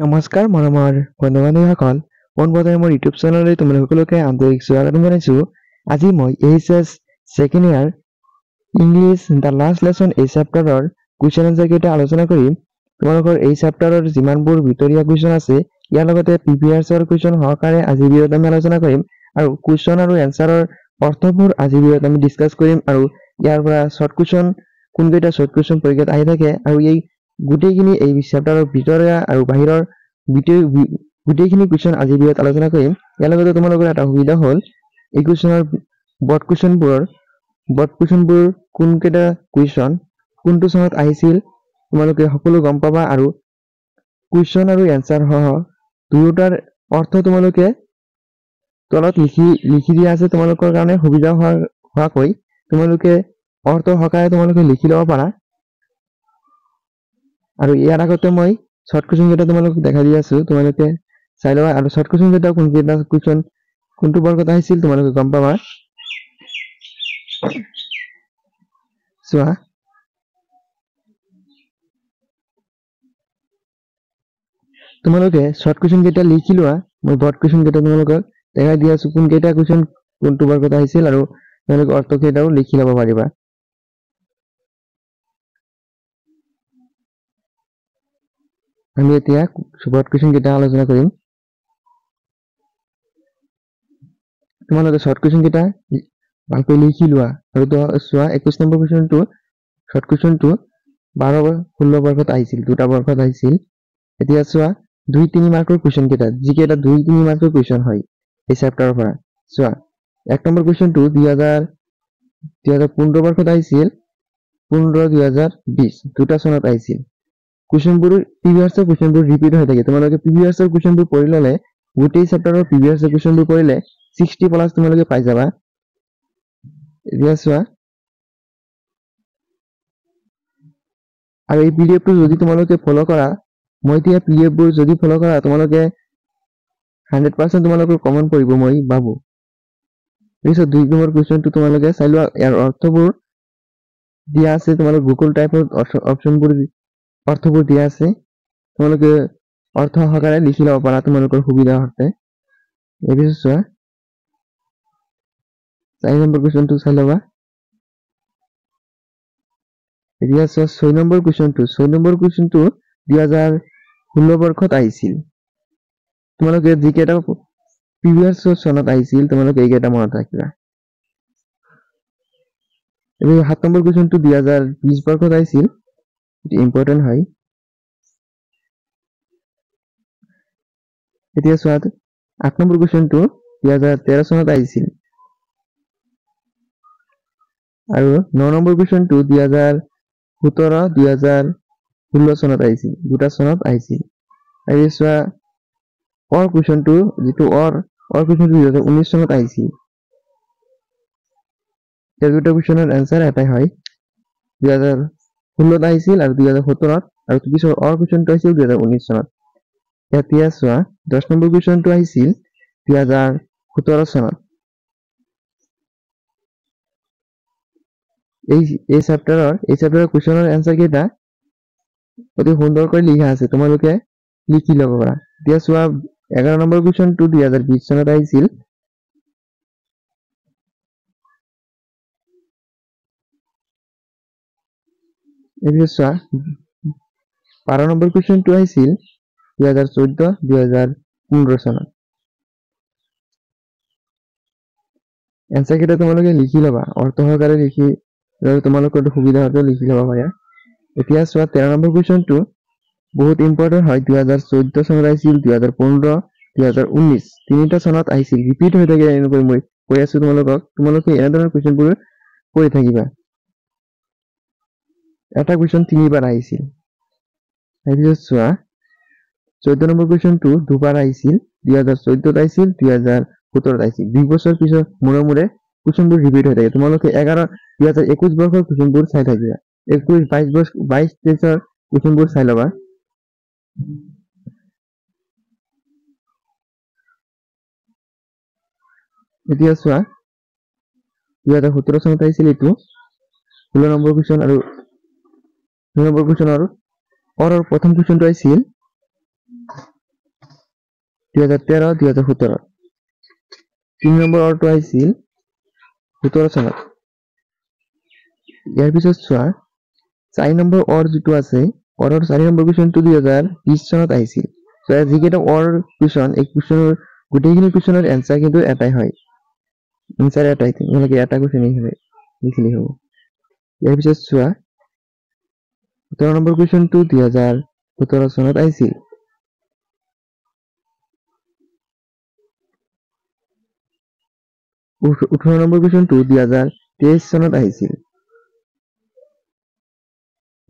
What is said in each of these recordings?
নমস্কাৰ মৰমৰ বন্ধু-বান্ধৱীসকল, পোনপ্ৰথমে মোৰ ইউটিউব চেনেললৈ তোমালোক সকলোকে আন্তৰিক স্বাগতম জনাইছো। আজি মই HS second year English the last lesson এই চেপ্টাৰৰ কুৱেশ্যন আনসাৰ কেইটা আলোচনা কৰিম। তোমালোকৰ এই চেপ্টাৰৰ যিমানবোৰ ভিতৰীয়া কুৱেশ্যন আছে ইয়াৰ লগতে প্ৰিভিয়াছৰ কুৱেশ্যন সহকাৰে আজি ভিডিঅ'ত আমি আলোচনা কৰিম আৰু কুৱেশ্যন আৰু এনসাৰৰ অৰ্থবোৰ আজি ভিডিঅ'ত আমি ডিসকাস কৰিম আৰু ইয়াৰ পৰা শৰ্ট কুৱেশ্যন কোনকেইটা শৰ্ট কুৱেশ্যন পৰীক্ষাত আহি থাকে আৰু এই গোটেইখিনি এই চেপ্টাৰৰ ভিতৰীয়া আৰু বাহিৰৰ গোটেইখিনি কুৱেশ্যন আজি ভিডিঅ'ত আলোচনা কৰিম। ইয়াৰ লগতে তোমালোকৰ এটা সুবিধা হ'ল এই কুৱেশ্যনৰ বৰ্ড কুৱেশ্যনবোৰ কোনকেইটা কুৱেশ্যন কোনটো চনত আহিছিল তোমালোকে সকলো গম পাবা আৰু কুৱেশ্যন আৰু এনসাৰ সহ দুয়োটাৰ অৰ্থ তোমালোকে তলত লিখি দিয়া আছে। তোমালোকৰ কাৰণে সুবিধা হোৱাকৈ তোমালোকে অৰ্থ সহকাৰে তোমালোকে লিখি ল'ব পাৰা আৰু ইয়াৰ আগতে মই শৰ্ট কুৱেশ্যন কেইটা তোমালোকক দেখাই দি আছো, তোমালোকে চাই লবা আৰু শৰ্ট কুৱেশ্যন কেইটা কোনকেইটা কুৱেশ্যন কোনটো বৰ্গত আহিছিল তোমালোকে গম পাবা। চোৱা তোমালোকে শৰ্ট কুৱেশ্যন কেইটা লিখি লোৱা, মই বৰ্ড কুৱেশ্যন কেইটা তোমালোকক দেখাই দি আছো কোনকেইটা কুৱেশ্যন কোনটো বৰ্গত আহিছিল আৰু তোমালোকে অৰ্থ কেইটাও লিখি ল'ব পাৰিবা। আমি এতিয়া বৰ্ড কুৱেশ্যন কেইটা আলোচনা কৰিম। তোমালোকে শৰ্ট কুৱেশ্যন কেইটা ভালকৈ লিখি লোৱা আৰু চোৱা 21 নম্বৰ কুৱেশ্যনটো শৰ্ট কুৱেশ্যনটো 12-16 বৰ্গত আহিছিল, দুটা বৰ্গত আহিছিল। এতিয়া চোৱা 2-3 মাৰ্কৰ কুৱেশ্যন কেইটা যিকেইটা 2-3 মাৰ্কৰ কুৱেশ্যন হয় এই চেপ্টাৰৰ পৰা। চোৱা 1 নম্বৰ কুৱেশ্যনটো 2015 বৰ্গত আহিছিল, 15-2020 দুটা চনত আহিছিল। কুৱেশ্যনবোৰ প্ৰিভিয়াছৰ কুৱেশ্যনবোৰ ৰিপিট হৈ থাকে। তোমালোকে প্ৰিভিয়াছৰ কুৱেশ্যনবোৰ পঢ়ি ল'লে গোটেই চেপ্টাৰৰ প্ৰিভিয়াছৰ কুৱেশ্যনবোৰ পঢ়িলে 60+ তোমালোকে পাই যাবা। এতিয়া চোৱা আৰু এই পিডিএফটো যদি তোমালোকে ফলো কৰা, মই এতিয়া পিডিএফবোৰ যদি ফলো কৰা তোমালোকে 100% তোমালোকৰ কমন পৰিব মই ভাবো। পিছত 2 নম্বৰ কুৱেশ্যনটো তোমালোকে চাই লোৱা, ইয়াৰ অৰ্থবোৰ দিয়া আছে, তোমালোক গুগল টাইপৰ অৰ্থবোৰ দিয়া আছে, তোমালোকে অৰ্থ সহকাৰে লিখি ল'ব পাৰা তোমালোকৰ সুবিধা অৰ্থে। এই পিছত চোৱা 4 নম্বৰ কুৱেশ্যনটো চাই ল'বা। এতিয়া চোৱা 6 নম্বৰ কুৱেশ্যনটো 2016 বৰ্ষত আহিছিল। তোমালোকে যিকেইটা প্ৰিভিয়াছ চনত আহিছিল তোমালোকে এইকেইটা মনত ৰাখিবা। এই 7 নম্বৰ কুৱেশ্যনটো 2020 বৰ্ষত আহিছিল, এটো ইম্পৰ্টেন্ট হয়। এতিয়া চোৱা 8 নম্বৰ কুৱেশ্যনটো 2013 চনত আহিছিল আৰু 9 নম্বৰ কুৱেশ্যনটো 2017-2016 চনত আহিছিল, দুটা চনত আহিছিল। আৰু চোৱা অৰ কুৱেশ্যনটো যিটো অৰ কুৱেশ্যনটো 2019 চনত আহিছিল। এই দুটা কুৱেশ্যনৰ আনসাৰ এটাই হয়, 2016 আহিছিল আৰু 2017 আৰু পিছৰ অৰ কুৱেশ্যনটো আহিছিল 2019 চনত। এতিয়া চোৱা 10 নম্বৰ কুৱেশ্যনটো আহিছিল 2017 চনত। এই চেপ্টাৰৰ কুৱেশ্যনৰ আনসাৰ কেইটা অতি সুন্দৰকৈ লিখা আছে, তোমালোকে লিখি ল'ব পাৰা। এতিয়া চোৱা 11 নম্বৰ কুৱেশ্যনটো 2020 চনত আহিছিল। এতিয়া চোৱা 12 নম্বৰ কুৱেশ্যনটো আহিছিল 2014-2015 চনত। এনসাৰ কেইটা তোমালোকে লিখি ল'বা, অৰ্থ সহকাৰে লিখি তোমালোকৰ সুবিধা হতে লিখি ল'ব পাৰা। এতিয়া চোৱা 13 নম্বৰ কুৱেশ্যনটো বহুত ইম্পৰ্টেন্ট হয়, 2014 চনত আহিছিল, 2015, 2019 তিনিটা চনত আহিছিল, ৰিপিট হৈ থাকে। এনেকৈ মই কৈ আছো তোমালোকে এনেধৰণৰ কুৱেশ্যনবোৰ কৰি থাকিবা। এটা কুৱেশ্যন 3 বাৰ আহিছিল। তাৰপিছত চোৱা 14 নম্বৰ কুৱেশ্যনটো দুবাৰ আহিছিল, 2014 আহিছিল, 2017 আহিছিল। 2 বছৰ পিছত মূৰে কুৱেশ্যনবোৰ ৰিপিট হৈ থাকে। তোমালোকে 2021 বৰ্ষৰ কুৱেশ্যনবোৰ চাই থাকিবা, 21-22-23 কুৱেশ্যনবোৰ চাই ল'বা। এতিয়া চোৱা 2017 চনত আহিছিল, এইটো 16 নম্বৰ কুৱেশ্যন আৰু 2 নম্বৰ কুৱেশ্যন আৰু অৰৰ প্ৰথম কুৱেশ্যনটো আহিছিল 2013 2017 3 নম্বৰ অৰ্ডাৰটো আহিছিল 17 চনত ইয়াৰ পিছত চোৱা 4 নম্বৰ অৰ্ডাৰ যেটো আছে অৰ্ডাৰ 4 নম্বৰ কুৱেশ্যনটো 2020 চনত আহিছিল সো যিকেইটা অৰ্ডাৰ কুৱেশ্যন এই কুৱেশ্যনৰ গোটেইখিনি কুৱেশ্যনৰ এনসাৰ কিন্তু এটাই হয় এনসাৰ এটাই তোমালোকে এটা কুৱেশ্যন লিখিলে হ'ব ইয়াৰ পিছত চোৱা 17 নম্বৰ কুৱেশ্যনটো 2017 চনত আহিছিল 18 নম্বৰ কুৱেশ্যনটো 2023 চনত আহিছিল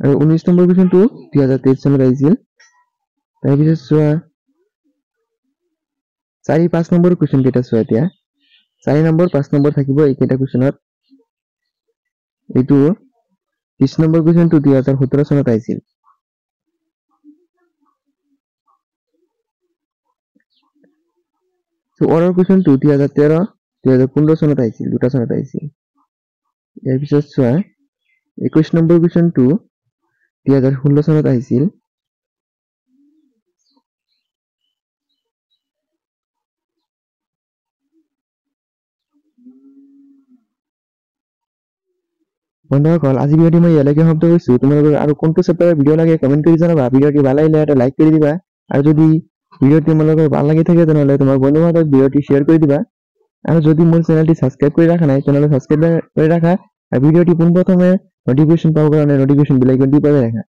আৰু 19 নম্বৰ কুৱেশ্যনটো 2023 চনত আহিছিল তাৰ পিছত চোৱা 4 5 নম্বৰ কুৱেশ্যন কেইটা চোৱা এতিয়া 4 নম্বৰ 5 নম্বৰ থাকিব এইকেইটা কুৱেশ্যনত এইটো 30 নম্বৰ কুৱেশ্যনটো 2017 চনত আহিছিল সো অৰ্ডাৰ কুৱেশ্যনটো 2013 2015 চনত আহিছিল দুটা চনত আহিছিল ইয়াৰ পিছত চোৱা 21 নম্বৰ কুৱেশ্যনটো 2016 চনত আহিছিল বন্ধুসকল আজি ভিডিওটি মই ইয়ালৈকে সমাপ্ত কৰিছো তোমালোকৰ আৰু কোনটো চেপ্টাৰৰ ভিডিও লাগে কমেন্ট কৰি জনাবা ভিডিওটি ভাল লাগিলে এটা লাইক কৰি দিবা আৰু যদি ভিডিওটি তোমালোকৰ ভাল লাগি থাকে তেনেহলে তোমাৰ বন্ধুৰ মাজত ভিডিওটি শেয়াৰ কৰি দিবা আৰু যদি মোৰ চেনেলটি সাবস্ক্ৰাইব কৰি ৰাখা নাই তেনেহলে সাবস্ক্ৰাইব কৰি ৰাখা আৰু ভিডিওটি পোনপ্ৰথমে নটিফিকেশন পাবৰ কাৰণে নটিফিকেশন বেল আইকনটি বজাই ৰাখা